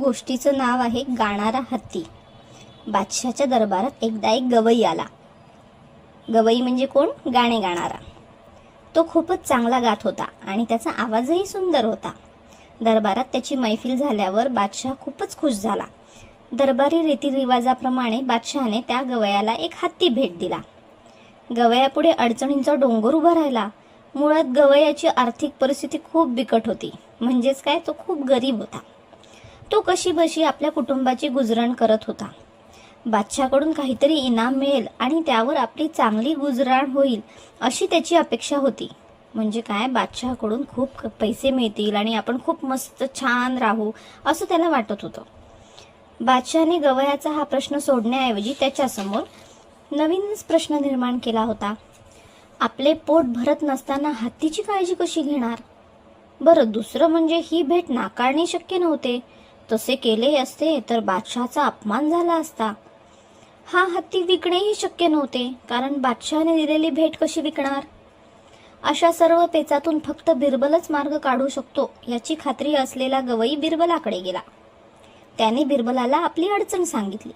गोष्टीचं नाव आहे गाणारा हत्ती. बादशाच्या दरबारात एकदा एक गवई आला. गवई म्हणजे कोण? गाणे गाणारा. तो खूपच चांगला गात होता आणि त्याचा आवाजही सुंदर होता. दरबारात त्याची मैफिल झाल्यावर बादशाह खूपच खुश झाला. दरबारी रीतिरिवाजाप्रमाणे बादशहाने त्या गवयाला एक हत्ती भेट दिला. गवयापुढे अडचणींचा डोंगर उभा राहिला. मुळात गवयाची आर्थिक परिस्थिती खूप बिकट होती. म्हणजेच काय, तो खूप गरीब होता. तो कशीबशी आपल्या कुटुंबाची गुजरण करत होता. बादशाहकडून काहीतरी इनाम मिळेल आणि त्यावर आपली चांगली गुजराण होईल अशी त्याची अपेक्षा होती. म्हणजे काय, बादशाहकडून खूप पैसे मिळतील आणि आपण खूप मस्त छान राहू असं त्याला वाटत होतं. बादशाहने गवयाचा हा प्रश्न सोडण्याऐवजी त्याच्यासमोर नवीनच प्रश्न निर्माण केला होता. आपले पोट भरत नसताना हत्तीची काळजी कशी घेणार? बरं, दुसरं म्हणजे ही भेट नाकारणे शक्य नव्हते. तसे केले असते तर बादशहाचा अपमान झाला असता. हा हत्ती विकणेही शक्य नव्हते, कारण बादशहाने दिलेली भेट कशी विकणार? अशा सर्व पेचातून फक्त बिरबलच मार्ग काढू शकतो याची खात्री असलेला गवई बिरबलाकडे गेला. त्याने बिरबलाला आपली अडचण सांगितली.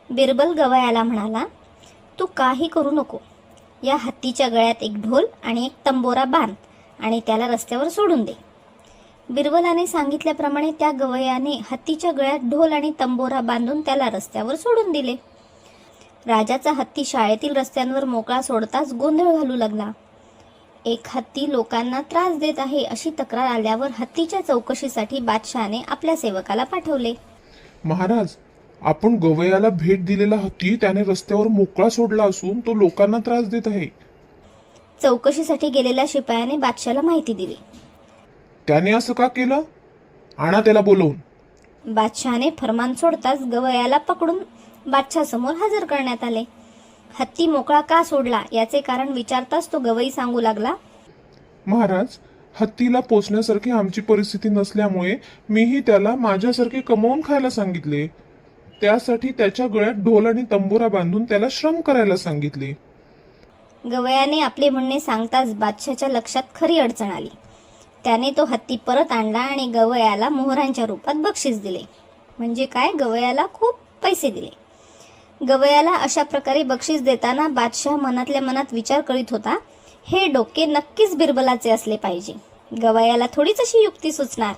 बिरबल गवयाला म्हणाला, तू काही करू नको. या हत्तीच्या गळ्यात एक ढोल आणि एक तंबोरा बांध आणि त्याला रस्त्यावर सोडून दे. बिरबलाने सांगितल्याप्रमाणे त्या गवयाने हत्तीच्या गळ्यात ढोल आणि तंबोरा बांधून त्याला रस्त्यावर सोडून दिले. राजाचा हत्ती शाळेतील रस्त्यांवर मोकळा सोडताच गोंधळ घालू लागला. एक हत्ती लोकांना त्रास देत आहे अशी तक्रार आल्यावर हत्तीच्या चौकशीसाठी बादशहाने आपल्या सेवकाला पाठवले. महाराज, आपण गवयाला भेट दिलेला हत्ती त्याने रस्त्यावर मोकळा सोडला असून तो लोकांना त्रास देत आहे. चौकशीसाठी गेलेल्या शिपायाने बादशाला माहिती दिली. त्याने असं का केलं? आणा त्याला बोलवून. बादशहाने फरमान सोडताच गवयाला पकडून बादशासमोर हजर करण्यात आले. हत्ती मोकळा का सोडला याचे कारण विचारताच तो गवई सांगू लागला, महाराज, हत्तीला पोचण्यासारखी आमची परिस्थिती नसल्यामुळे मीही त्याला माझ्यासारखे कमवून खायला सांगितले. त्यासाठी त्याच्या गळ्यात ढोल आणि तंबोरा बांधून त्याला श्रम करायला सांगितले. गवयाने आपले म्हणणे सांगताच बादशाच्या लक्षात खरी अडचण आली. त्याने तो हत्ती परत आणला आणि गवयाला मोहरांच्या रूपात बक्षीस दिले. म्हणजे काय, गवयाला खूप पैसे दिले. गवयाला अशा प्रकारे बक्षीस देताना बादशाह मनातल्या मनात विचार करीत होता, हे डोके नक्कीच बिरबलाचे असले पाहिजे. गवयाला थोडीच अशी युक्ती सुचणार.